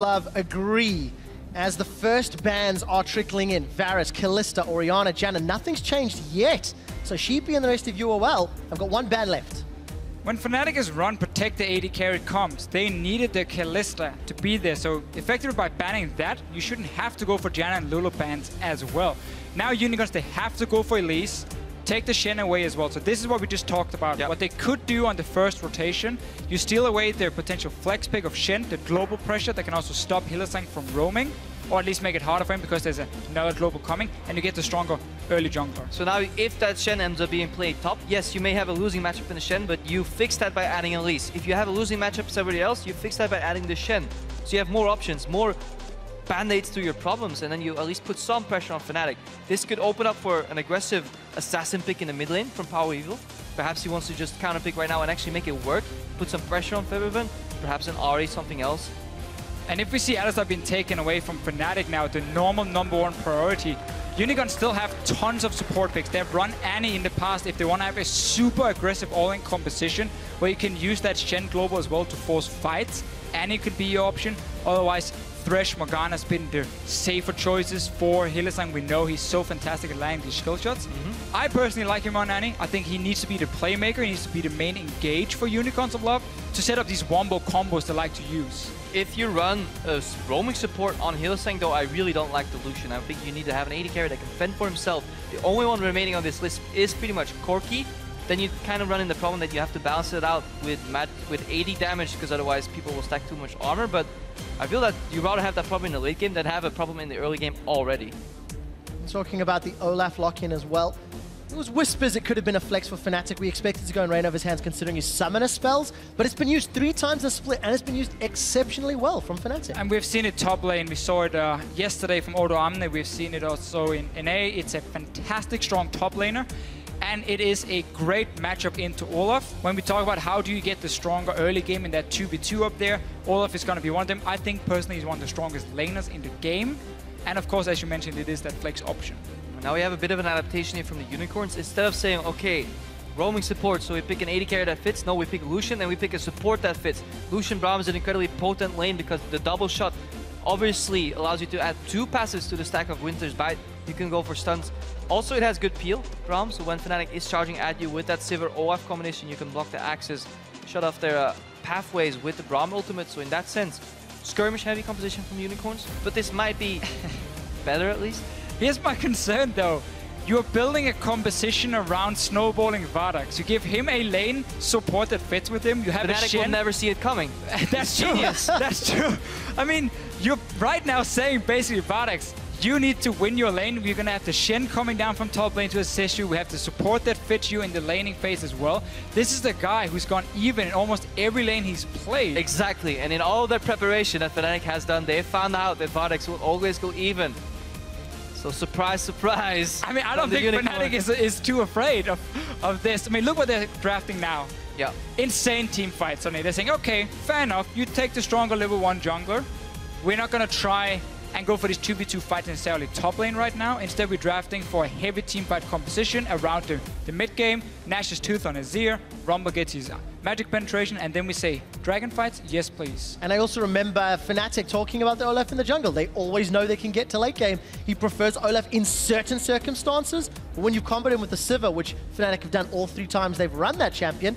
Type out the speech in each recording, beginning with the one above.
Love agree as the first bans are trickling in. Varus, Kalista, Orianna, Janna, nothing's changed yet. So Sheepy and the rest of UOL have got one ban left. When Fnatic is run Protect the AD carry comms, they needed their Kalista to be there. So effectively by banning that, you shouldn't have to go for Janna and Lulu bans as well. Now Unicorns, they have to go for Elise, take the Shen away as well. So this is what we just talked about. Yep. What they could do on the first rotation, you steal away their potential flex pick of Shen, the global pressure that can also stop Hylissang from roaming, or at least make it harder for him because there's another global coming, and you get the stronger early jungler. So now if that Shen ends up being played top, yes, you may have a losing matchup in the Shen, but you fix that by adding Elise. If you have a losing matchup with somebody else, you fix that by adding the Shen. So you have more options, more band-aids to your problems, and then you at least put some pressure on Fnatic. This could open up for an aggressive assassin pick in the mid lane from PowerOfEvil. Perhaps he wants to just counter pick right now and actually make it work, put some pressure on Febiven, perhaps an Ahri, something else. And if we see Alistar being taken away from Fnatic now, the normal #1 priority, Unicorns still have tons of support picks. They've run Annie in the past if they want to have a super aggressive all-in composition where you can use that Shen global as well to force fights. Annie could be your option. Otherwise, Thresh, Morgana's been the safer choices for Hylissang. We know he's so fantastic at landing these skill shots. I personally like him on Annie. I think he needs to be the playmaker. He needs to be the main engage for Unicorns of Love to set up these wombo combos they like to use. If you run a roaming support on Hylissang, though, I really don't like the Lucian. I think you need to have an AD carry that can fend for himself. The only one remaining on this list is pretty much Corki. Then you kind of run in the problem that you have to balance it out with AD damage, because otherwise people will stack too much armor. But I feel that you'd rather have that problem in the late game than have a problem in the early game already. Talking about the Olaf lock-in as well. There was whispers it could have been a flex for Fnatic. We expected to go in Reignover's hands considering his summoner spells, but it's been used 3 times in split, and it's been used exceptionally well from Fnatic. And we've seen it top lane. We saw it yesterday from Odo Amne. We've seen it also in NA. It's a fantastic, strong top laner. And it is a great matchup into Olaf. When we talk about how do you get the stronger early game in that 2v2 up there, Olaf is going to be one of them. I think personally he's one of the strongest laners in the game. And of course, as you mentioned, it is that flex option. Now we have a bit of an adaptation here from the Unicorns. Instead of saying, okay, roaming support, so we pick an AD carry that fits, no, we pick Lucian and we pick a support that fits. Lucian Braum is an incredibly potent lane because the double shot obviously allows you to add 2 passes to the stack of Winter's Bite. You can go for stuns. Also, it has good peel, Braum, so when Fnatic is charging at you with that Sivir Olaf combination, you can block the axes, shut off their pathways with the Braum ultimate. So in that sense, skirmish heavy composition from Unicorns, but this might be better at least. Here's my concern though. You're building a composition around snowballing Vardags. You give him a lane support that fits with him. You have Fnatic a Shen. Will never see it coming. That's true. That's true. I mean, you're right now saying basically Vardags, you need to win your lane. We're going to have the Shen coming down from top lane to assist you. We have the support that fits you in the laning phase as well. This is the guy who's gone even in almost every lane he's played. Exactly. And in all of their preparation that Fnatic has done, they found out that Vardags will always go even. So surprise, surprise. I mean, I don't think Fnatic is too afraid of this. I mean, look what they're drafting now. Yeah. Insane team fights on it. They're saying, okay, fair enough. You take the stronger level 1 jungler. We're not going to try and go for this 2v2 fight necessarily top lane right now. Instead, we're drafting for a heavy team fight composition around the mid game. Nash's Tooth on Azir. Rumble gets his magic penetration, and then we say, dragon fights? Yes, please. And I also remember Fnatic talking about the Olaf in the jungle. They always know they can get to late game. He prefers Olaf in certain circumstances, but when you combo him with the Sivir, which Fnatic have done all 3 times they've run that champion,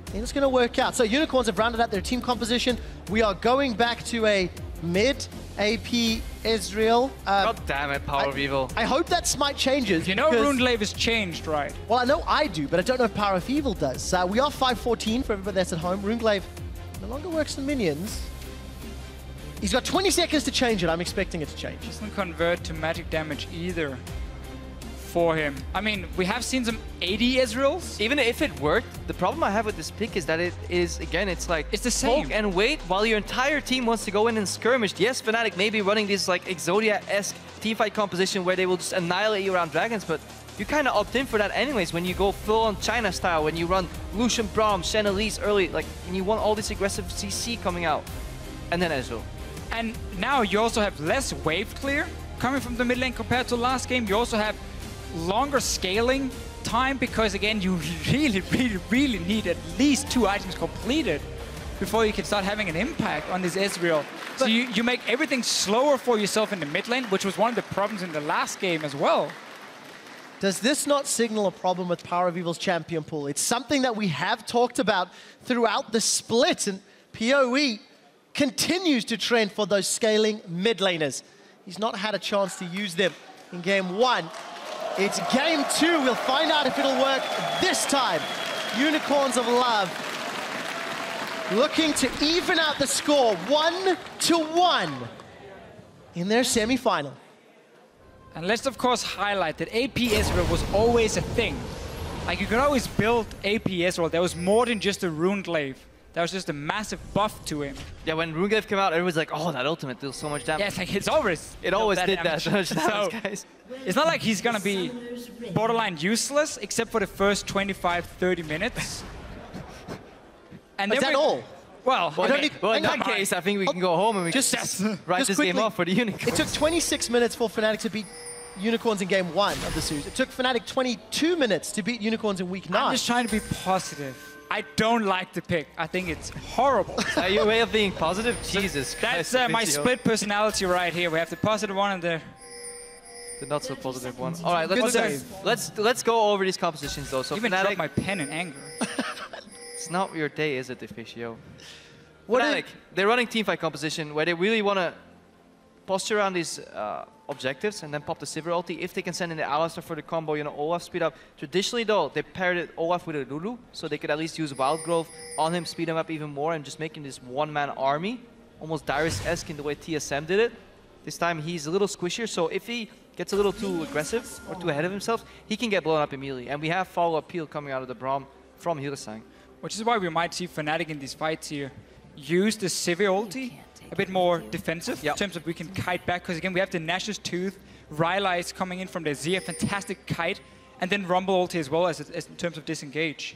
then it's going to work out. So Unicorns have rounded out their team composition. We are going back to a mid AP Ezreal. God damn it, PowerOfEvil. I hope that Smite changes. You know RuneGlaive has changed, right? Well, I know I do, but I don't know if PowerOfEvil does. We are 5-14 for everybody that's at home. RuneGlaive no longer works on minions. He's got 20 seconds to change it. I'm expecting it to change. Doesn't convert to magic damage either for him. I mean, we have seen some AD Ezreals. Even if it worked, the problem I have with this pick is that it is, again, it's like it's the same. Poke and wait while your entire team wants to go in and skirmish. Yes, Fnatic may be running this like Exodia-esque teamfight composition where they will just annihilate you around dragons, but you kind of opt in for that anyways when you go full-on China style, when you run Lucian, Braum, Shen, Elise early, like, and you want all this aggressive CC coming out, and then Ezreal. And now you also have less wave clear coming from the mid lane compared to last game. You also have longer scaling time because, again, you really need at least 2 items completed before you can start having an impact on this Ezreal. So you make everything slower for yourself in the mid lane, which was one of the problems in the last game as well. Does this not signal a problem with PowerOfEvil's champion pool? It's something that we have talked about throughout the split, and PoE continues to trend for those scaling mid laners. He's not had a chance to use them in game 1. It's game 2. We'll find out if it'll work this time. Unicorns of Love looking to even out the score 1-1 in their semi-final. And let's of course highlight that AP Ezreal was always a thing. Like you could always build AP Ezreal. There was more than just a Rune Glaive. There was just a massive buff to him. Yeah, when Rune Glaive came out, everyone's like, oh, that ultimate deals so much damage. Yeah, it's like, it's always... It always that did damage. that much damage, So, guys. It's not like he's gonna be borderline useless, except for the first 25-30 minutes. And Is that all? Well, Well, okay. in that case, I think we can go home and we Just- can write just this quickly, game off for the Unicorns. It took 26 minutes for Fnatic to beat Unicorns in game 1 of the series. It took Fnatic 22 minutes to beat Unicorns in week 9. I'm just trying to be positive. I don't like the pick. I think it's horrible. Are you a way of being positive? Jesus That's Christ. my Deficio. split personality right here. We have the positive one and the... The not so positive one. All right, Good let's go over these compositions though. So Even Fnatic, dropped my pen in anger. it's not your day, is it, Deficio? What Fnatic, they're running teamfight composition where they really want to posture around these objectives and then pop the Sivir ulti. If they can send in the Alistar for the combo, you know, Olaf speed up. Traditionally though, they paired it Olaf with a Lulu, so they could at least use Wild Growth on him, speed him up even more, and just making this one-man army, almost Darius-esque in the way TSM did it. This time he's a little squishier, so if he gets a little too aggressive or too ahead of himself, he can get blown up immediately. And we have follow-up peel coming out of the Braum from Hylissang. Which is why we might see Fnatic in these fights here use the Sivir ulti a bit more defensive in terms of we can kite back, because again we have the Nash's Tooth, Rylai is coming in from the Azir, fantastic kite, and then Rumble ulti as well as in terms of disengage.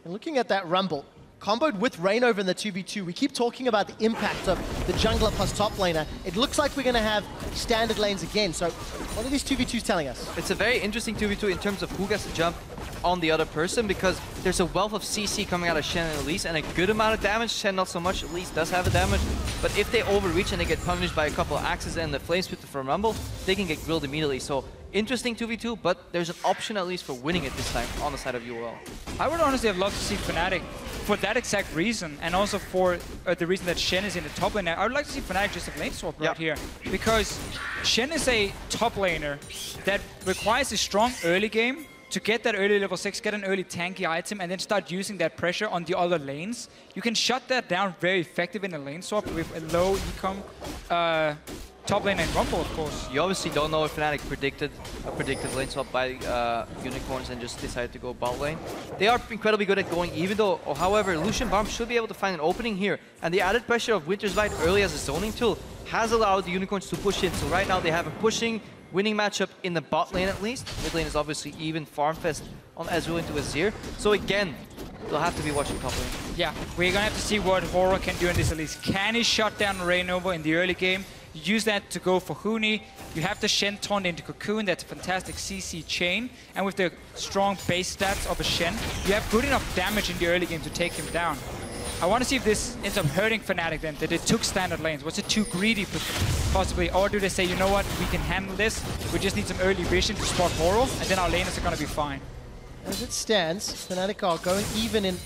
And looking at that Rumble, comboed with Reignover in the 2v2, we keep talking about the impact of the jungler plus top laner. It looks like we're going to have standard lanes again. So what are these 2v2s telling us? It's a very interesting 2v2 in terms of who gets to jump on the other person, because there's a wealth of CC coming out of Shen and Elise and a good amount of damage. Shen not so much, Elise does have a damage. But if they overreach and they get punished by a couple of axes and the flame splitter from Rumble, they can get grilled immediately. So interesting 2v2, but there's an option at least for winning it this time on the side of UOL. I would honestly have loved to see Fnatic for that exact reason, and also for the reason that Shen is in the top lane. I would like to see Fnatic just have lane swap right here, because Shen is a top laner that requires a strong early game to get that early level 6, get an early tanky item, and then start using that pressure on the other lanes. You can shut that down very effective in a lane swap with a low ecom top lane and Rumble, of course. You obviously don't know if Fnatic predicted a predicted lane swap by Unicorns and just decided to go bot lane. They are incredibly good at going even though, however, Lucian Braum should be able to find an opening here. And the added pressure of Winter's Bite early as a zoning tool has allowed the Unicorns to push in. So right now they have a pushing, winning matchup in the bot lane at least. Mid lane is obviously even farm fest on Ezreal into Azir. So again, they'll have to be watching top lane. Yeah, we're gonna have to see what Horror can do in this Elise. Can he shut down Reignover in the early game? Use that to go for Huni. You have the Shen turned into Cocoon, that's a fantastic CC chain. And with the strong base stats of a Shen, you have good enough damage in the early game to take him down. I want to see if this ends up hurting Fnatic then, that they took standard lanes. Was it too greedy possibly? Or do they say, you know what, we can handle this, we just need some early vision to spot Horror, and then our laners are going to be fine. As it stands, Fnatic are going even in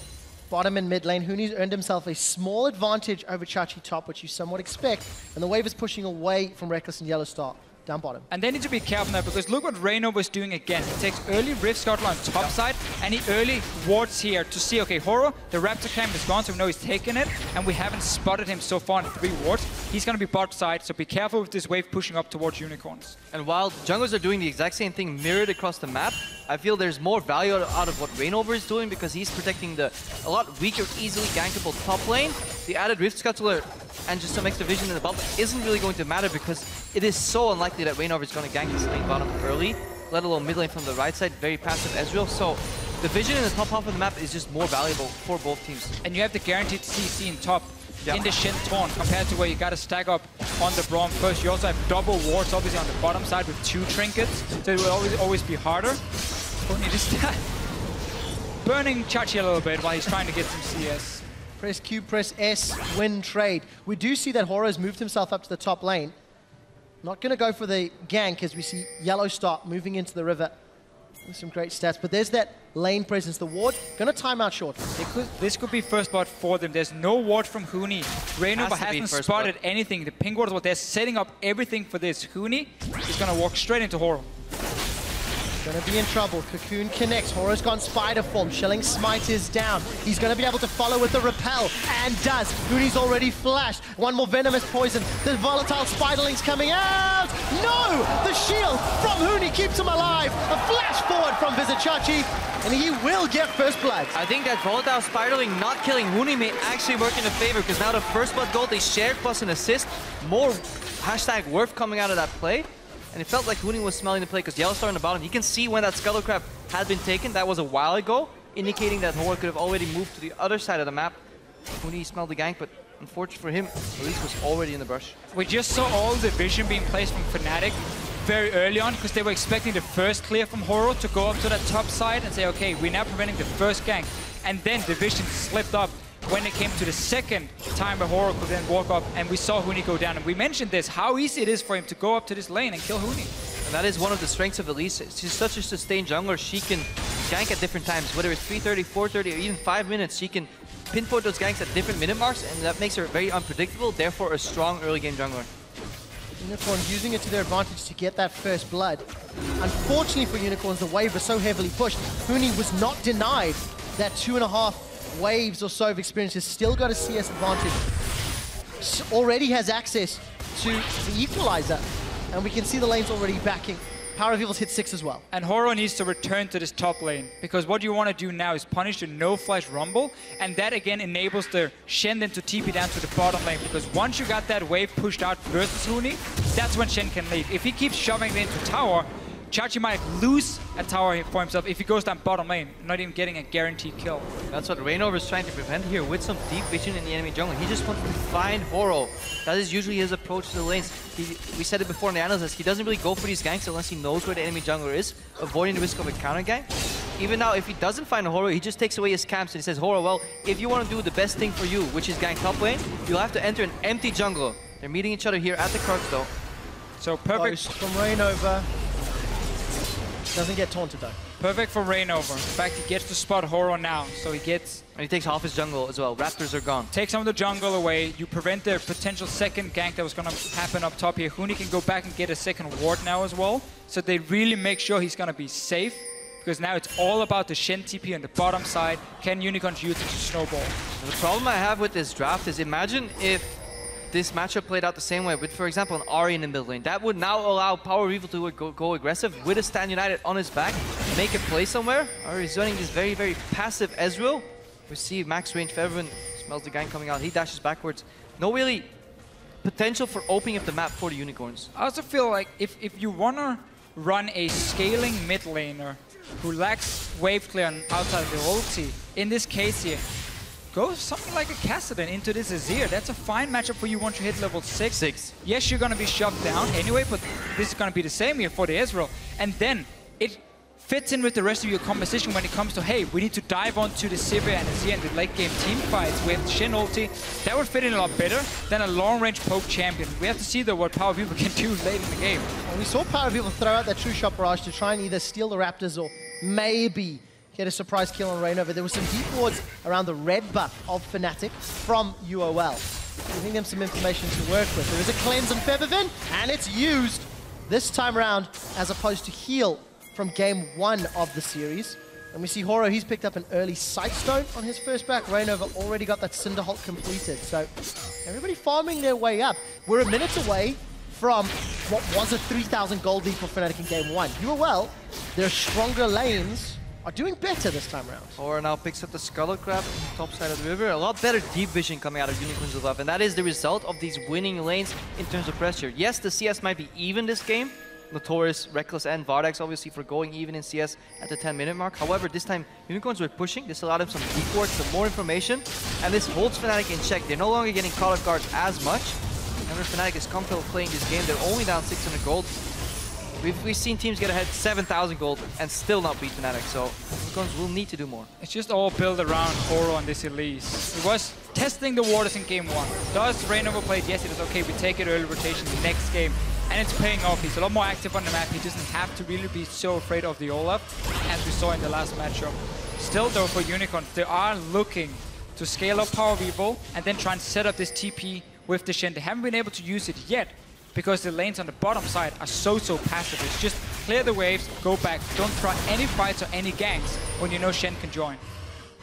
bottom and mid lane. Huni's earned himself a small advantage over Chachi top, which you somewhat expect, and the wave is pushing away from Rekkles and YellowStar down bottom. And they need to be careful now, because look what Reignover is doing again. He takes early Rift Scuttle on top side, and he early wards here to see, okay, Horror, the Raptor camp is gone, so we know he's taken it, and we haven't spotted him so far in 3 wards. He's going to be bot side, so be careful with this wave pushing up towards Unicorns. And while junglers are doing the exact same thing mirrored across the map, I feel there's more value out of what Reignover is doing, because he's protecting the a lot weaker, easily gankable top lane. The added Rift Scuttler and just some extra vision in the bottom isn't really going to matter, because it is so unlikely that Reignover is going to gank his lane bottom early, let alone mid lane from the right side, very passive Ezreal. So the vision in the top half of the map is just more valuable for both teams. And you have the guaranteed CC in top in the Shen Taunt, compared to where you got to stack up on the Braum first. You also have double wards obviously on the bottom side with 2 trinkets, so it will always be harder. Huni just burning Chachi a little bit while he's trying to get some CS. Press Q, press S, win trade. We do see that Horo's moved himself up to the top lane. Not going to go for the gank as we see YellowStar moving into the river. With some great stats, but there's that lane presence. The ward going to time out short. This could be first blood for them. There's no ward from Huni. Reignover hasn't spotted anything. The pink ward is what they're setting up everything for this. Huni is going to walk straight into Horo. Gonna be in trouble. Cocoon connects. Horo's gone spider form. Shelling's smite is down. He's gonna be able to follow with the repel, and does. Huni's already flashed. One more venomous poison. The volatile spiderling's coming out. No! The shield from Huni keeps him alive. A flash forward from Vizicsacsi, and he will get first blood. I think that volatile spiderling not killing Huni may actually work in a favor, because now the first blood gold they shared plus an assist. More hashtag worth coming out of that play. And it felt like Huni was smelling the play because YellowStar on the bottom. You can see when that Scuttle Crab had been taken. That was a while ago, indicating that Horo could have already moved to the other side of the map. Huni smelled the gank, but unfortunately for him, Elise was already in the brush. We just saw all the vision being placed from Fnatic very early on because they were expecting the first clear from Horo to go up to that top side and say, okay, we're now preventing the first gank. And then the vision slipped up when it came to the second time where Horo could then walk up, and we saw Huni go down. And we mentioned this, how easy it is for him to go up to this lane and kill Huni. And that is one of the strengths of Elise. She's such a sustained jungler. She can gank at different times, whether it's 3:30, 4:30, or even 5 minutes. She can pinpoint those ganks at different minute marks, and that makes her very unpredictable, therefore a strong early game jungler. Unicorns using it to their advantage to get that first blood. Unfortunately for Unicorns, the wave was so heavily pushed. Huni was not denied that 2.5 waves or so of experience. Has still got a CS advantage. Already has access to the equalizer, and we can see the lanes already backing. PowerOfEvil's hit 6 as well. And Horo needs to return to this top lane, because what you want to do now is punish the no-flash rumble, and that again enables the Shen then to TP down to the bottom lane, because once you got that wave pushed out versus Huni, that's when Shen can lead. If he keeps shoving it into tower, Chachi might lose a tower for himself if he goes down bottom lane, not even getting a guaranteed kill. That's what Reignover is trying to prevent here with some deep vision in the enemy jungle. He just wants to find Horo. That is usually his approach to the lanes. We said it before in the analysis, he doesn't really go for these ganks unless he knows where the enemy jungler is, avoiding the risk of a counter gank. Even now, if he doesn't find a Horo, he just takes away his camps and he says, Horo, well, if you want to do the best thing for you, which is gank top lane, you'll have to enter an empty jungle. They're meeting each other here at the Crux though. So perfect from Reignover. Doesn't get taunted though. Perfect for Reignover. In fact, he gets to spot Horo now, so he gets... And he takes half his jungle as well. Raptors are gone. Take some of the jungle away. You prevent their potential second gank that was going to happen up top here. Huni can go back and get a second ward now as well. So they really make sure he's going to be safe, because now it's all about the Shen TP on the bottom side. Can Unicorns use it to snowball? The problem I have with this draft is, imagine if this matchup played out the same way with, for example, an Ahri in the mid lane. That would now allow PowerOfEvil to go aggressive with a Stand United on his back, make a play somewhere. Ahri is running this very, very passive Ezreal. We see max range Febiven smells the gang coming out. He dashes backwards. No really potential for opening up the map for the Unicorns. I also feel like if you want to run a scaling mid laner who lacks wave clear on outside of the ulti, in this case here, go something like a Kassadin into this Azir. That's a fine matchup for you once you hit level 6. Yes, you're going to be shoved down anyway, but this is going to be the same here for the Ezreal. And then it fits in with the rest of your composition when it comes to, hey, we need to dive onto the Sivir and Azir and the late game team fights with Shen ulti. That would fit in a lot better than a long range poke champion. We have to see though what PowerOfEvil can do late in the game. Well, we saw PowerOfEvil throw out that True Shot Barrage to try and either steal the Raptors or maybe get a surprise kill on Reignover. There was some deep wards around the red buff of Fnatic from UOL, giving them some information to work with. There is a cleanse on Febiven, and it's used this time around as opposed to heal from game 1 of the series. And we see Horo, he's picked up an early Sightstone on his first back. Reignover already got that Cinderholt completed. So everybody farming their way up. We're a minute away from what was a 3,000 gold lead for Fnatic in game 1. UOL, their stronger lanes are doing better this time around. Horo now picks up the Scuttle Crab top side of the river. A lot better deep vision coming out of Unicorns of Love, and that is the result of these winning lanes in terms of pressure. Yes, the CS might be even this game. Notorious, Rekkles, and Vardags obviously for going even in CS at the 10-minute mark. However, this time Unicorns were pushing. This allowed them some deep work, some more information, and this holds Fnatic in check. They're no longer getting caught off guard as much. Remember, Fnatic is comfortable playing this game. They're only down 600 gold. We've seen teams get ahead 7,000 gold and still not beat Fnatic, so Unicorns will need to do more. It's just all built around Horo and this Elise. It was testing the waters in game 1. Does Reignover play it? Yes, it is. Okay, we take it early rotation next game. And it's paying off. He's a lot more active on the map. He doesn't have to really be so afraid of the Olaf, as we saw in the last matchup. Still, though, for Unicorns, they are looking to scale up PowerOfEvil and then try and set up this TP with the Shen. They haven't been able to use it yet because the lanes on the bottom side are so passive. It's just clear the waves, go back. Don't try any fights or any ganks when you know Shen can join.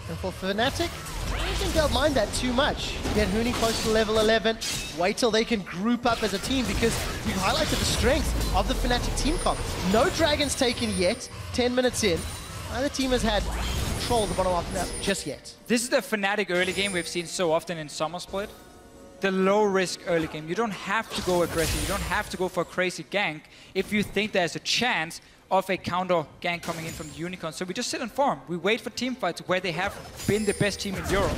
And for Fnatic, I don't think they'll mind that too much. Get Huni close to level 11, wait till they can group up as a team, because we've highlighted the strength of the Fnatic team comp. No dragons taken yet, 10 minutes in. Neither team has had control of the bottom half of the map just yet. This is the Fnatic early game we've seen so often in Summer Split. The low-risk early game. You don't have to go aggressive. You don't have to go for a crazy gank if you think there's a chance of a counter gank coming in from the Unicorn. So we just sit and farm. We wait for team fights where they have been the best team in Europe.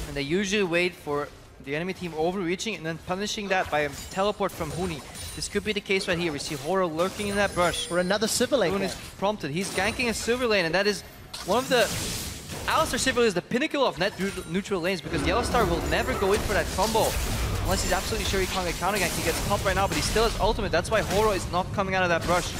And they usually wait for the enemy team overreaching and then punishing that by a teleport from Huni. This could be the case right here. We see Horo lurking in that brush. For another Sivir lane. Huni is prompted. He's ganking a Sivir lane, and that is one of the... Alistar Sivir is the pinnacle of net neutral lanes, because YellowStar will never go in for that combo unless he's absolutely sure he can't get counter gank. He gets popped right now, but he still has ultimate. That's why Horo is not coming out of that brush.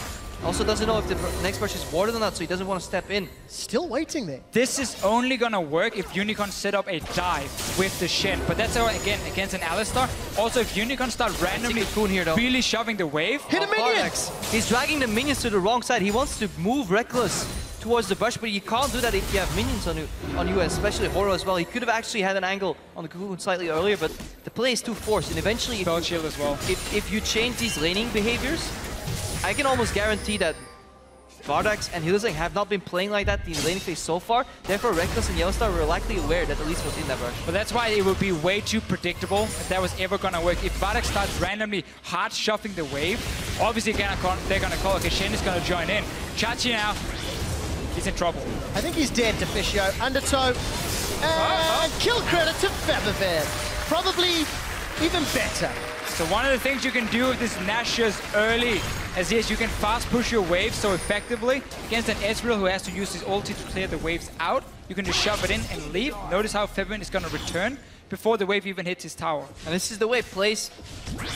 Also doesn't know if the next brush is warded or not, so he doesn't want to step in. Still waiting there. This is only gonna work if Unicorn set up a dive with the Shen, but that's again against an Alistar. Also, if Unicorn start randomly here, really shoving the wave. Hit a minion! He's dragging the minions to the wrong side. He wants to move Rekkles towards the brush, but you can't do that if you have minions on you, especially Horo as well. He could have actually had an angle on the Cocoon slightly earlier, but the play is too forced, and eventually Spell shield as well. If you change these laning behaviors, I can almost guarantee that Vardags and Hylissang have not been playing like that in the laning phase so far. Therefore, Rekkles and YellowStar were likely aware that Elise was in that brush. But that's why it would be way too predictable if that was ever gonna work. If Vardags starts randomly hard shoving the wave, obviously they're gonna call, okay, Shen is gonna join in. Chachi now, he's in trouble. I think he's dead, Deficio. Undertow. And kill credit to Febiven. Probably even better. So one of the things you can do with this Nashor's early as is you can fast push your waves so effectively against an Ezreal who has to use his ulti to clear the waves out. You can just shove it in and leave. Notice how Febiven is going to return before the wave even hits his tower. And this is the way plays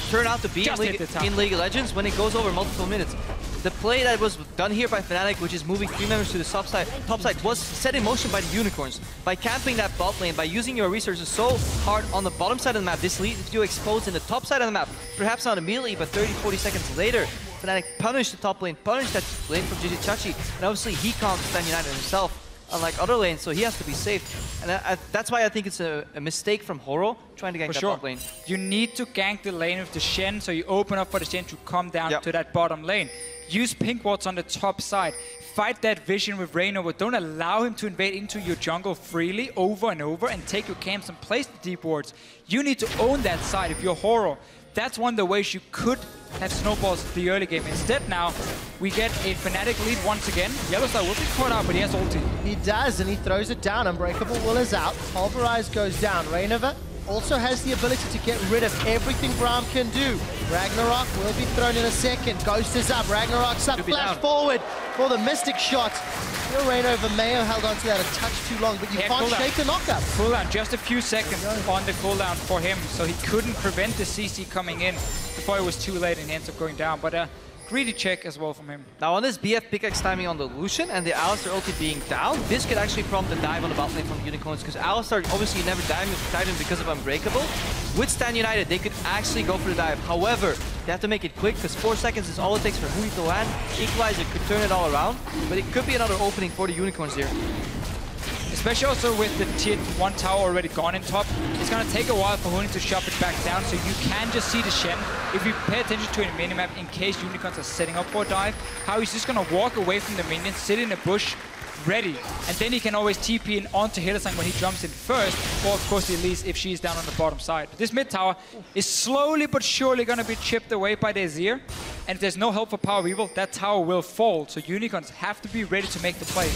turn out to be in League of Legends when it goes over multiple minutes. The play that was done here by Fnatic, which is moving 3 members to the top side, was set in motion by the Unicorns. By camping that bot lane, by using your resources so hard on the bottom side of the map, this leaves you exposed in the top side of the map. Perhaps not immediately, but 30-40 seconds later, Fnatic punished the top lane, punished that lane from Vizicsacsi, and obviously he can't stand United himself, unlike other lanes, so he has to be safe. And that's why I think it's a mistake from Horo trying to gank that top lane. You need to gank the lane with the Shen, so you open up for the Shen to come down to that bottom lane. Use pink wards on the top side. Fight that vision with Reignover. Don't allow him to invade into your jungle freely over and over and take your camps and place the deep wards. You need to own that side if you're Horo. That's one of the ways you could have snowballs the early game. Instead now, we get a Fnatic lead once again. YellowStar will be caught out, but he has ulti. He does, and he throws it down. Unbreakable will is out. Pulverize goes down. Reignover also has the ability to get rid of everything Braum can do. Ragnarok will be thrown in a second. Ghost is up. Ragnarok's up. Flash forward for the Mystic shot. Reignover may have held on to that a touch too long, but you can't shake the knockup. Cooldown, just a few seconds on the cooldown for him, so he couldn't prevent the CC coming in before it was too late and he ends up going down. But greedy check as well from him. Now on this BF pickaxe timing on the Lucian and the Alistar ulti being down, this could actually prompt a dive on the bot lane from the Unicorns, because Alistar obviously never dived him because of Unbreakable. With Stan United, they could actually go for the dive. However, they have to make it quick, because 4 seconds is all it takes for Huni to land. Equalizer could turn it all around, but it could be another opening for the Unicorns here. Especially also with the tier 1 tower already gone in top, it's going to take a while for Huni to shove it back down, so you can just see the Shen, if you pay attention to it in minimap, in case Unicorns are setting up for a dive, how he's just going to walk away from the minions, sit in a bush, ready, and then he can always TP in onto Hylissang when he jumps in first, or of course Elise if she's down on the bottom side. But this mid tower is slowly but surely going to be chipped away by the Azir, and if there's no help for PowerOfEvil, that tower will fall, so Unicorns have to be ready to make the play.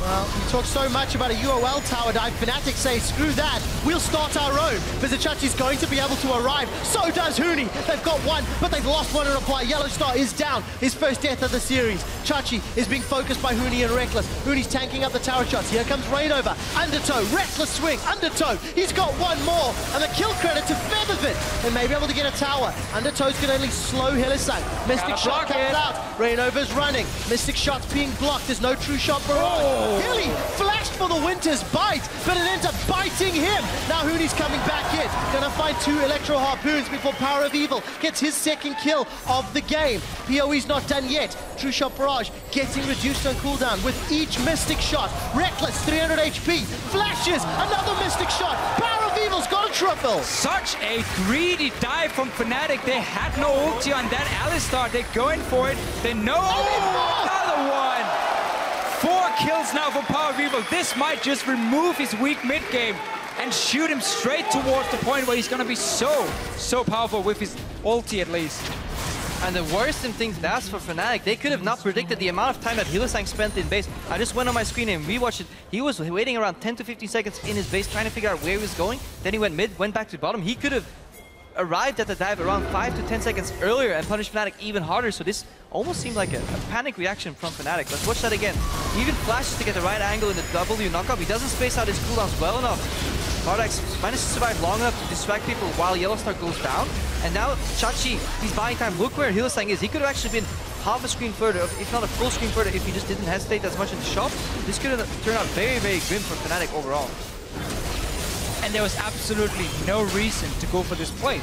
Well, we talk so much about a UOL tower dive. Fnatic say, screw that, we'll start our own. Vizicsacsi's going to be able to arrive. So does Huni. They've got one, but they've lost one in reply. YellowStar is down. His first death of the series. Chachi is being focused by Huni and Rekkles. Huni's tanking up the tower shots. Here comes Reignover. Undertow, Rekkles swing, Undertow. He's got one more, and the kill credit to Febiven. They may be able to get a tower. Undertow's can only slow Hylissang. Mystic shot comes out. Reignover's running. Mystic shot's being blocked. There's no true shot barrage. Hilly flashed for the Winter's bite, but it ends up biting him. Now Huni's coming back in. Gonna find 2 Electro Harpoons before PowerOfEvil gets his second kill of the game. PoE's not done yet. True shot barrage getting reduced on cooldown with each Mystic shot. Rekkles, 300 HP. Flashes, another Mystic shot. PowerOfEvil's got a triple. Such a greedy dive from Fnatic. They had no ulti on that Alistar. They're going for it. They know another one. 4 kills now for PowerOfEvil. This might just remove his weak mid game and shoot him straight towards the point where he's going to be so powerful with his ulti at least. And the worst in things that's for Fnatic, they could have not predicted the amount of time that Hylissang spent in base. I just went on my screen and rewatched it. He was waiting around 10 to 15 seconds in his base trying to figure out where he was going. Then he went mid, went back to bottom. He could have arrived at the dive around 5 to 10 seconds earlier and punished Fnatic even harder. So this almost seemed like a panic reaction from Fnatic. Let's watch that again. He even flashes to get the right angle in the W knockup. He doesn't space out his cooldowns well enough. Vardags manages to survive long enough to distract people while YellowStar goes down. And now Chachi, he's buying time. Look where Hylissang is. He could have actually been half a screen further, if not a full screen further, if he just didn't hesitate as much in the shop. This could have turned out very, very grim for Fnatic overall. And there was absolutely no reason to go for this play.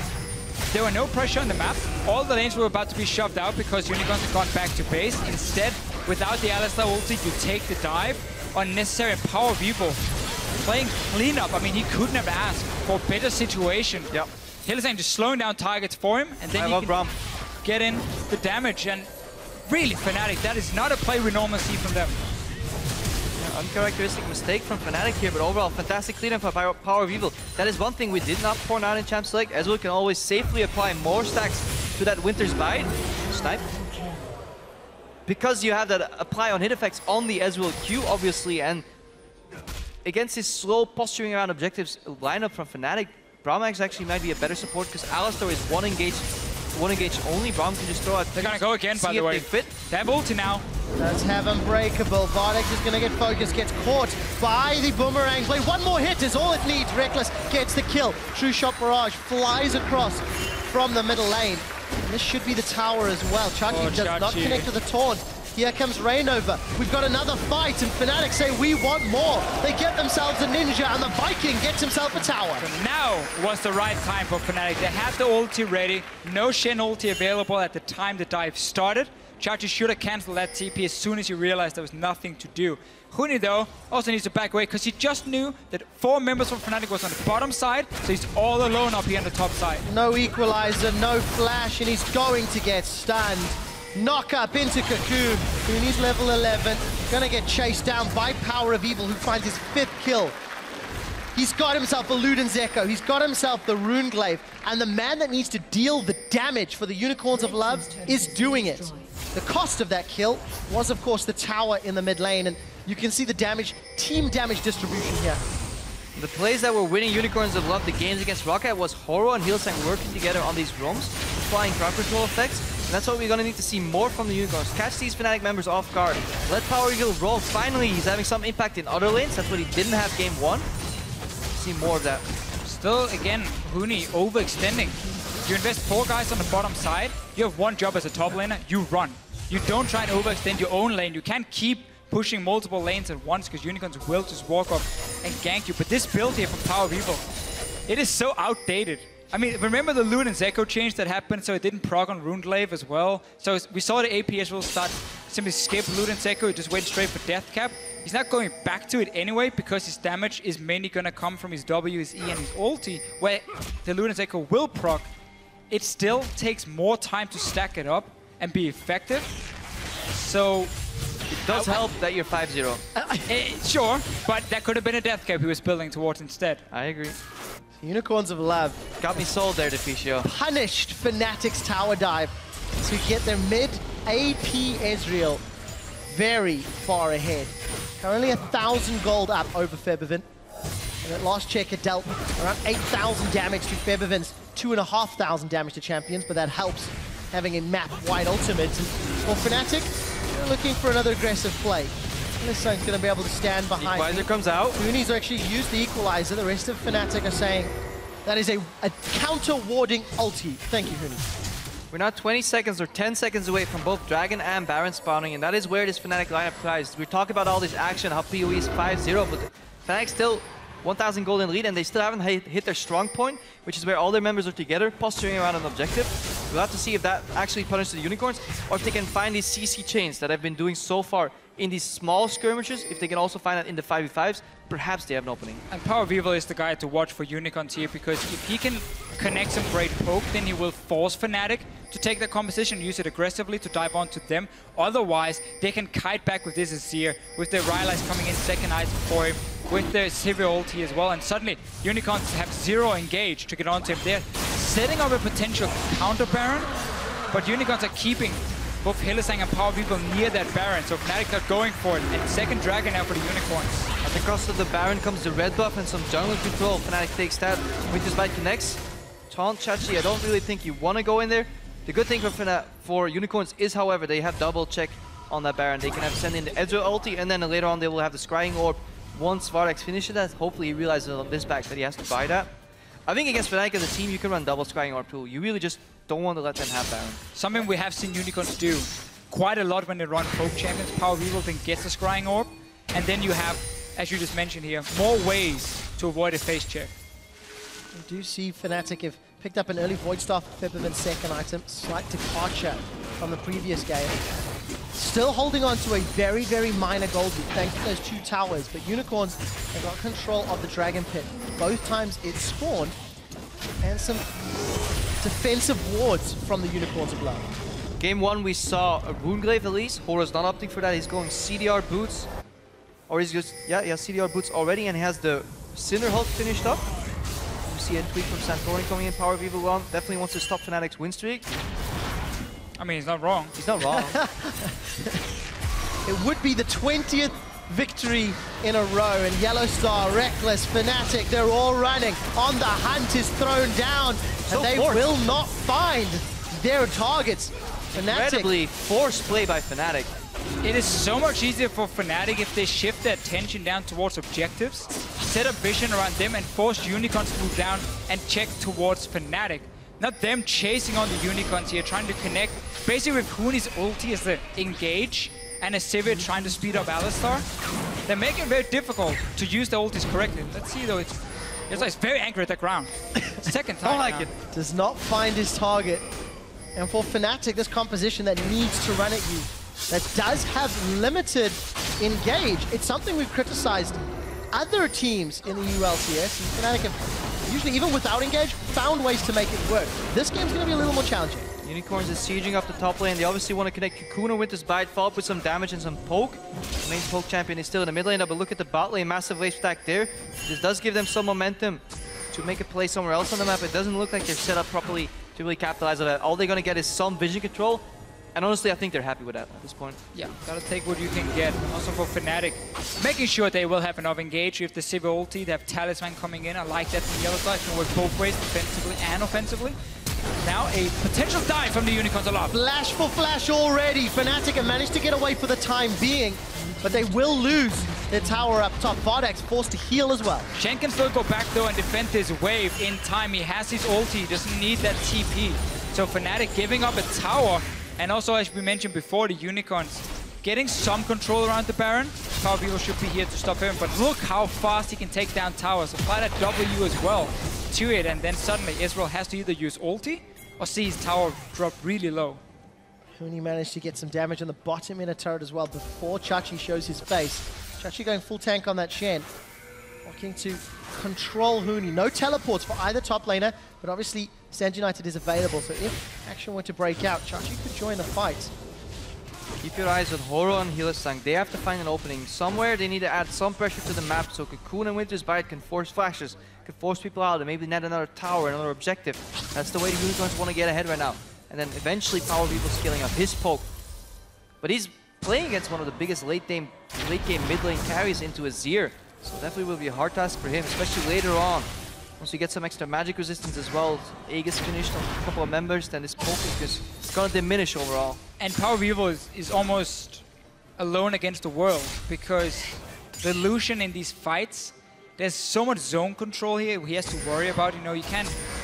There were no pressure on the map. All the lanes were about to be shoved out because Unicorns had gone back to base. Instead, without the Alistar ulti, you take the dive. Unnecessary PowerOfEvil playing cleanup. I mean, he couldn't have asked for a better situation. Yep. Hylissang just slowing down targets for him, and then he can Braum. get in the damage. And really, Fnatic, that is not a play we normally see from them. Uncharacteristic mistake from Fnatic here, but overall, fantastic cleanup by PowerOfEvil. That is one thing we did not point out in Champ Select. Ezreal can always safely apply more stacks to that Winter's Bite. Snipe. Because you have that apply on hit effects on the Ezreal Q, obviously, and against his slow posturing around objectives lineup from Fnatic, Braum actually might be a better support because Alistar is one engage only. Braum can just throw out. They're gonna go again, by the way. They have ulti now. Does have Unbreakable. Vardags is going to get focused, gets caught by the boomerang blade. One more hit is all it needs. Rekkles gets the kill. True shot barrage flies across from the middle lane. And this should be the tower as well. Chachi does not connect to the taunt. Here comes Reignover. We've got another fight, and Fnatic say we want more. They get themselves a ninja, and the Viking gets himself a tower. So now was the right time for Fnatic. They had the ulti ready. No Shen ulti available at the time the dive started. Chachi should have cancelled that TP as soon as he realized there was nothing to do. Huni, though, also needs to back away because he just knew that 4 members from Fnatic was on the bottom side, so he's all alone up here on the top side. No equalizer, no flash, and he's going to get stunned. Knock up into Cocoon. Huni's level 11. Gonna get chased down by PowerOfEvil, who finds his 5th kill. He's got himself a Luden's Echo. He's got himself the Rune Glaive. And the man that needs to deal the damage for the Unicorns of Love is doing it. The cost of that kill was, of course, the tower in the mid lane. And you can see the damage, team damage distribution here. The plays that were winning Unicorns of Love the games against Rocket was Horo and Hylissang working together on these roams, applying crowd control effects. And that's what we're going to need to see more from the Unicorns. Catch these Fnatic members off guard. Let PowerOfEvil roll. Finally, he's having some impact in other lanes. That's what he didn't have game 1. See more of that. Still, again, Huni overextending. You invest 4 guys on the bottom side. You have one job as a top laner. You run. You don't try and overextend your own lane. You can't keep pushing multiple lanes at once because Unicorns will just walk up and gank you. But this build here from PowerOfEvil, it is so outdated. I mean, remember the Luden's Echo change that happened, so it didn't proc on Rune Glaive as well. So we saw the APS will start simply skip Luden's Echo, it just went straight for Death Cap. He's not going back to it anyway because his damage is mainly going to come from his W, his E, and his ulti, where the Luden's Echo will proc. It still takes more time to stack it up and be effective. So it does help that you're 5-0. Sure, but that could have been a Death Cap he was building towards instead. I agree. Unicorns of Love. Got me sold there, Deficio. Punished Fnatic's tower dive to get their mid AP Ezreal very far ahead. Currently 1,000 gold up over Febiven. And at last check, it dealt around 8,000 damage to Febiven's 2,500 damage to champions, but that helps having a map-wide ultimate. And for Fnatic, they're looking for another aggressive play. Hylissang's going to be able to stand behind. Equalizer comes out. Huni's actually used the equalizer. The rest of Fnatic are saying that is a counter-warding ulti. Thank you, Huni. We're now 20 seconds or 10 seconds away from both Dragon and Baron spawning, and that is where this Fnatic lineup lies. We talk about all this action, how PoE is 5-0, but Fnatic still 1,000 gold in lead, and they still haven't hit their strong point, which is where all their members are together, posturing around an objective. We'll have to see if that actually punishes the Unicorns, or if they can find these CC chains that I've been doing so far in these small skirmishes. If they can also find that in the 5v5s, perhaps they have an opening. And PowerOfEvil is the guy to watch for Unicorns here, because if he can connect some great poke, then he will force Fnatic to take the composition, use it aggressively to dive onto them. Otherwise, they can kite back with this Azir, with the Rekkles coming in second item for him, with the Sivir ulti as well, and suddenly Unicorns have 0 engage to get onto him. They're setting up a potential counter Baron, but Unicorns are keeping both Hylissang and PowerOfEvil near that Baron, so Fnatic are going for it, and second Dragon now for the Unicorns. At the cost of the Baron comes the red buff and some jungle control. Fnatic takes that. Winter's Bite connects. Taunt Chachi, I don't really think you want to go in there. The good thing for Unicorns is, however, they have double check on that Baron. They can have send in the Ezreal ulti, and then later on they will have the Scrying Orb. Once Vardags finishes that, hopefully he realizes on this back that he has to buy that. I think against Fnatic as a team, you can run double Scrying Orb too. You really just don't want to let them have Baron. Something we have seen Unicorns do quite a lot when they run poke champions. PowerOfEvil then gets a Scrying Orb, and then you have, as you just mentioned here, more ways to avoid a face check. We do see Fnatic have picked up an early Void Staff for Febiven's second item. Slight departure from the previous game. Still holding on to a very, very minor gold lead thanks to those 2 towers, but Unicorns have got control of the Dragon Pit. Both times it spawned, and some defensive wards from the Unicorns of Love. Game 1 we saw a Runeglaive Elise. Horo's not opting for that. He's going CDR boots. Or he's just, yeah, he has CDR boots already, and he has the Cinder Hulk finished up. You see a tweet from Santorin coming in. PowerOfEvil definitely wants to stop Fnatic's win streak. I mean, he's not wrong. He's not wrong. It would be the 20th victory in a row, and YellowStar, Rekkles, Fnatic, they're all running. On the hunt is thrown down, and they will not find their targets. Fnatic. Incredibly forced play by Fnatic. It is so much easier for Fnatic if they shift their attention down towards objectives, set up vision around them, and force Unicorns to move down and check towards Fnatic. Not them chasing on the Unicorns here, trying to connect. Basically with Huni's ulti as the engage, and a Sivir trying to speed up Alistar. They're making it very difficult to use the ultis correctly. Let's see though, it's very angry at the ground. Second time. I like it. Does not find his target. And for Fnatic, this composition that needs to run at you, that does have limited engage. It's something we've criticized other teams in the ULCS, and Fnatic have usually, even without engage, found ways to make it work. This game's going to be a little more challenging. Unicorns is sieging up the top lane. They obviously want to connect Cocoon or Winter's Bite, follow up with some damage and some poke. The main poke champion is still in the mid lane, but look at the bot lane, massive wave stack there. This does give them some momentum to make a play somewhere else on the map. It doesn't look like they're set up properly to really capitalize on that. All they're going to get is some vision control, and honestly, I think they're happy with that at this point. Yeah, gotta take what you can get. Also for Fnatic, making sure they will have enough engage with the Sivir ulti. They have Talisman coming in. I like that from the other side. Can work both ways, defensively and offensively. Now a potential dive from the Unicorns Olaf. Flash for flash already. Fnatic have managed to get away for the time being, but they will lose their tower up top. Vardags forced to heal as well. Shen can still go back though and defend this wave in time. He has his ulti, he doesn't need that TP. So Fnatic giving up a tower, and also as we mentioned before, the Unicorns getting some control around the Baron. PowerOfEvil should be here to stop him, but look how fast he can take down towers. Apply that W as well to it, and then suddenly Ezreal has to either use ulti or see his tower drop really low. Huni managed to get some damage on the bottom inner turret as well before Chachi shows his face. Chachi going full tank on that Shen. Looking to control Huni. No teleports for either top laner, but obviously Stand United is available, so if action were to break out, Chachi could join the fight. Keep your eyes on Horo and Hylissang. They have to find an opening somewhere. They need to add some pressure to the map so Cocoon and Winter's Bite can force flashes, can force people out, and maybe net another tower, another objective. That's the way the Unicorns want to get ahead right now. And then eventually PowerOfEvil scaling up his poke. But he's playing against one of the biggest late game mid lane carries into Azir. So definitely will be a hard task for him, especially later on. Once you get some extra magic resistance as well, Aegis finished on a couple of members, then this poke is going to diminish overall. And PowerOfEvil is almost alone against the world, because the Lucian in these fights, there's so much zone control here he has to worry about. You know, you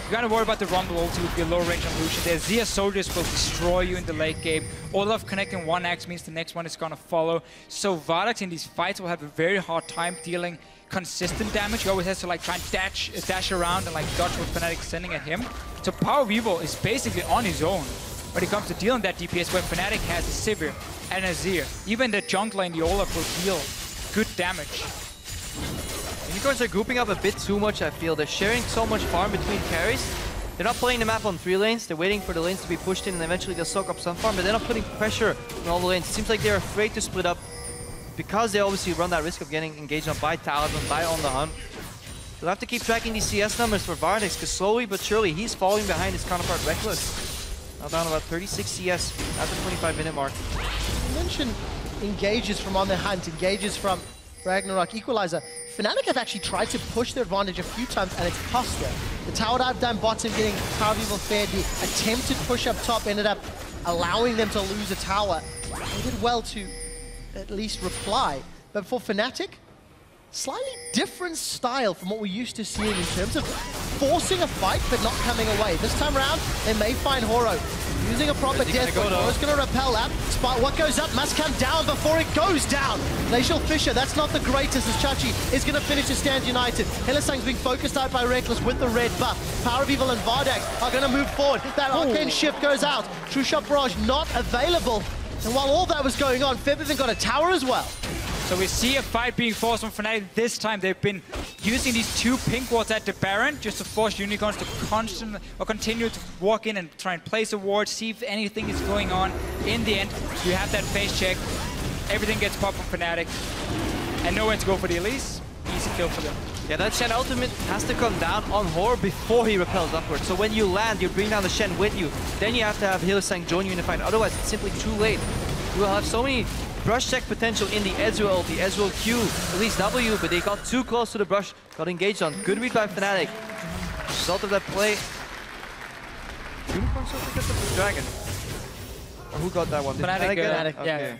gotta worry about the Rumble ulti with your low range on Lucian. The Azir soldiers will destroy you in the late game. Olaf connecting one axe means the next one is gonna follow. So Vardags in these fights will have a very hard time dealing consistent damage. He always has to like try and dash around and like dodge what Fnatic's sending at him. So PowerOfEvil is basically on his own when it comes to dealing that DPS, where Fnatic has a Sivir and Azir. Even the jungler in the Olaf will deal good damage. Unicorns are grouping up a bit too much, I feel. They're sharing so much farm between carries. They're not playing the map on 3 lanes. They're waiting for the lanes to be pushed in, and eventually they'll soak up some farm, but they're not putting pressure on all the lanes. It seems like they're afraid to split up because they obviously run that risk of getting engaged on by Talisman, by On The Hunt. They'll have to keep tracking these CS numbers for Vardags, because slowly but surely he's falling behind his counterpart Rekkles. Now down about 36 CS at the 25-minute mark. You mentioned engages from On The Hunt, engages from Ragnarok Equalizer. Fnatic have actually tried to push their advantage a few times, and it's cost them. The tower dive down bottom getting PowerOfEvil fair. The attempted push up top ended up allowing them to lose a tower. They did well to at least reply. But for Fnatic, slightly different style from what we're used to seeing in terms of forcing a fight but not coming away. This time around, they may find Horo using a proper death, but Horo's going to repel that. What goes up must come down before it goes down. Glacial Fissure, that's not the greatest, as Chachi is going to finish his stand united. Hylissang's being focused out by Rekkles with the red buff. PowerOfEvil and Vardags are going to move forward. That arcane shift goes out. True Shot Barrage not available. And while all that was going on, Febiven got a tower as well. So we see a fight being forced from Fnatic. This time they've been using these 2 pink wards at the Baron just to force Unicorns to continue to walk in and try and place a ward, see if anything is going on. In the end, you have that face check. Everything gets popped from Fnatic. And nowhere to go for the Elise. Easy kill for them. Yeah, that Shen ultimate has to come down on Hor before he repels upwards. So when you land, you bring down the Shen with you. Then you have to have Hylissang join you in the fight. Otherwise, it's simply too late. You will have so many brush check potential in the Ezreal, the Ezreal Q, at least W, but they got too close to the brush, got engaged on. Good read by Fnatic. Result of that play. Unicorn still gets the dragon. Or who got that one? Fnatic, Okay. yeah.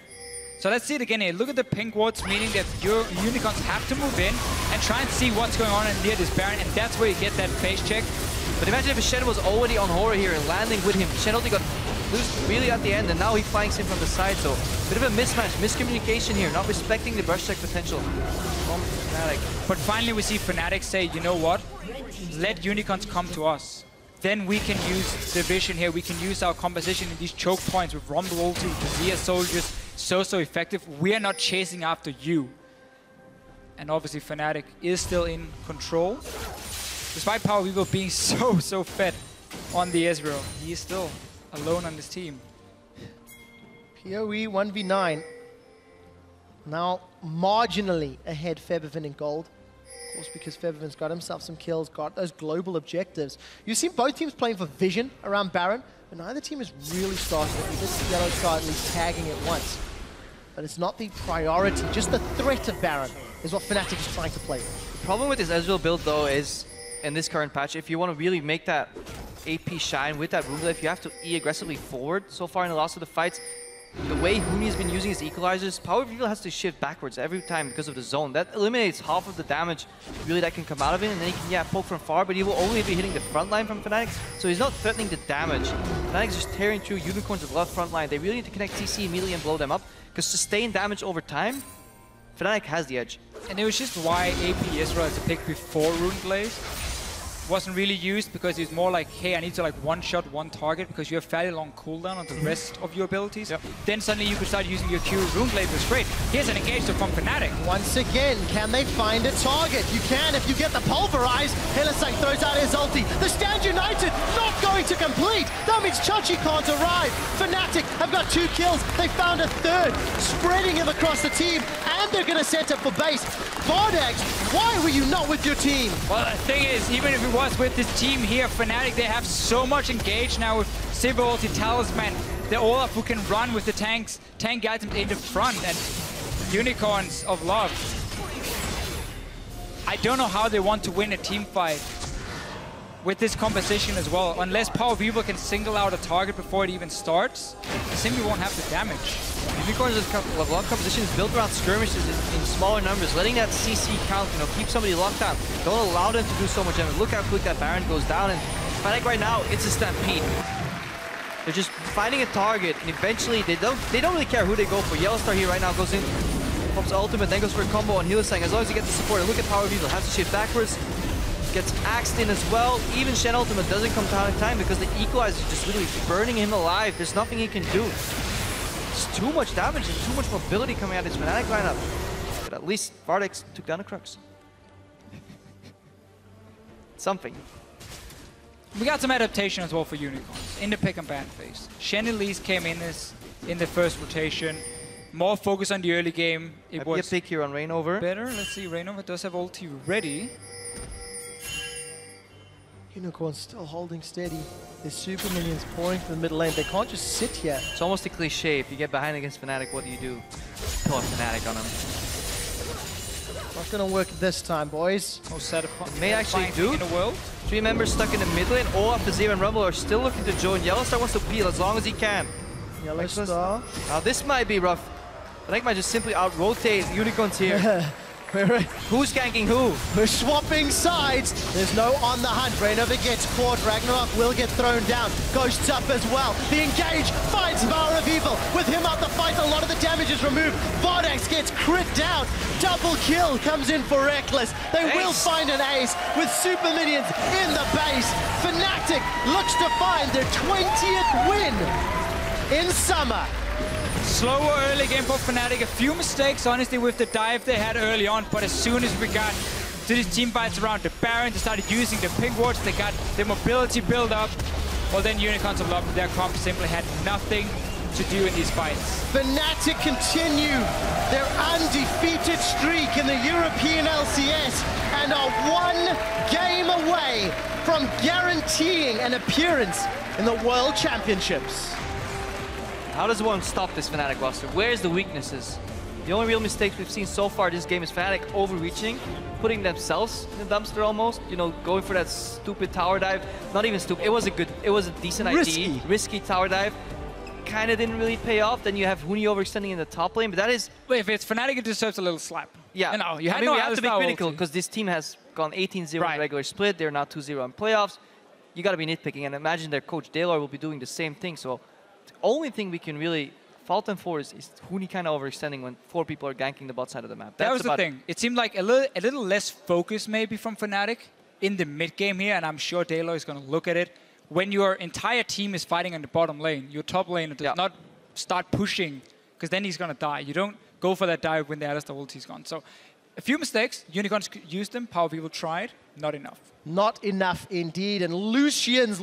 So let's see it again here. Look at the pink wards, meaning that your Unicorns have to move in and try and see what's going on near this Baron, and that's where you get that face check. But imagine if Shen was already on Horror here and landing with him. Shen only got loose really at the end, and now he flanks him from the side. So bit of a mismatch, miscommunication here, not respecting the brush check potential from Fnatic. But finally we see Fnatic say, you know what? Let Unicorns come to us. Then we can use the vision here. We can use our composition in these choke points with Rumble ulti, Azir soldiers, so effective. We are not chasing after you. And obviously Fnatic is still in control. Despite PowerOfEvil being so fed on the Ezreal, he is still alone on this team. PoE 1v9. Now marginally ahead Febiven in gold. Of course, because Febiven's got himself some kills, got those global objectives. You've seen both teams playing for vision around Baron, but neither team is really starting it. You did see YellowStar at least tagging it once. But it's not the priority, just the threat of Baron is what Fnatic is trying to play with. The problem with this Ezreal build though is, in this current patch, if you want to really make that AP shine with that Room Glaive, you have to E aggressively forward. So far in the last of the fights, the way Huni has been using his equalizers, PowerOfEvil has to shift backwards every time because of the zone. That eliminates half of the damage really that can come out of it, and then he can poke from far, but he will only be hitting the front line from Fnatic, so he's not threatening the damage. Fnatic's just tearing through Unicorns with a lot of front line. They really need to connect TC immediately and blow them up, because sustained damage over time, Fnatic has the edge. And it was just why AP Ezreal as a pick before Rune Glaive wasn't really used, because he was more like, hey, I need to like one-shot one target because you have fairly long cooldown on the rest of your abilities. Yep. Then suddenly you could start using your Q. Rune Glaive was great. Here's an engagement from Fnatic. Once again, can they find a target? You can if you get the pulverize. Hylissang throws out his ulti. The stand united, not going to complete. That means Chachi can't arrive. Fnatic have got 2 kills. They found a third, spreading him across the team, and they're going to set up for base. Vardags, why were you not with your team? Well, the thing is, even if it was with this team here, Fnatic, they have so much engaged now with Sivir ulti, Talisman, the Olaf who can run with the tank items in the front, and Unicorns of Love. I don't know how they want to win a team fight with this composition as well. Unless PowerOfEvil can single out a target before it even starts, they simply won't have the damage. Unicorns' level up composition is built around skirmishes in smaller numbers, letting that CC count, keep somebody locked down. Don't allow them to do so much damage. Look how quick that Baron goes down, and Fnatic right now, it's a stampede. They're just finding a target, and eventually they don't really care who they go for. YellowStar here right now goes in, pops ultimate, then goes for a combo on Hylissang. As long as he gets the support, and look at PowerOfEvil, has to shift backwards, gets axed in as well. Even Shen ultimate doesn't come down in time because the equalizer is just literally burning him alive. There's nothing he can do. It's too much damage and too much mobility coming out of this Fnatic lineup. But at least Vardags took down the Crux. Something. We got some adaptation as well for Unicorns in the pick and ban phase. Shen Elise came in the first rotation. More focus on the early game. It was a pick here on Reignover. Better. Let's see. Reignover does have ulti ready. Unicorns still holding steady. Their super minions pouring from the middle lane. They can't just sit here. It's almost a cliche. If you get behind against Fnatic, what do you do? Pull a Fnatic on them. Not gonna work this time, boys. No set of may actually do. In the world. 3 members stuck in the mid lane. Olaf, Azir, and Rumble are still looking to join. YellowStar wants to peel as long as he can. YellowStar. Now this might be rough. Fnatic might just simply out-rotate Unicorns here. Who's ganking who? We're swapping sides. There's no on the hunt. Reignover gets caught. Ragnarok will get thrown down. Ghosts up as well. The engage finds PowerOfEvil. With him out the fight, a lot of the damage is removed. Vardags gets crit down. Double kill comes in for Rekkles. They will find an ace with super minions in the base. Fnatic looks to find their 20th win in summer. Slower early game for Fnatic. A few mistakes, honestly, with the dive they had early on. But as soon as we got to these team fights around the Baron, they started using the ping wards. They got their mobility build up. Well, then Unicorns of Love and their comp simply had nothing to do in these fights. Fnatic continue their undefeated streak in the European LCS and are 1 game away from guaranteeing an appearance in the World Championships. How does one stop this Fnatic roster? Where's the weaknesses? The only real mistakes we've seen so far this game is Fnatic overreaching, putting themselves in the dumpster almost, going for that stupid tower dive. Not even stupid, it was a decent idea. Risky tower dive. Kind of didn't really pay off. Then you have Huni overextending in the top lane, but that is... Wait, if it's Fnatic, it deserves a little slap. Yeah. You we have to be critical because this team has gone 18-0 in regular split. They're now 2-0 in playoffs. You got to be nitpicking, and imagine their coach Daylor will be doing the same thing. So the only thing we can really fault them for is Huni kind of overextending when 4 people are ganking the bot side of the map. That was the thing. It seemed like a little less focus maybe from Fnatic in the mid game here, and I'm sure Daylor is going to look at it. When your entire team is fighting on the bottom lane, your top laner does not start pushing, because then he's going to die. You don't go for that dive when the Alistar ulti's gone. So a few mistakes. Unicorns used them. PowerOfEvil tried. Not enough. Not enough indeed. And Lucian's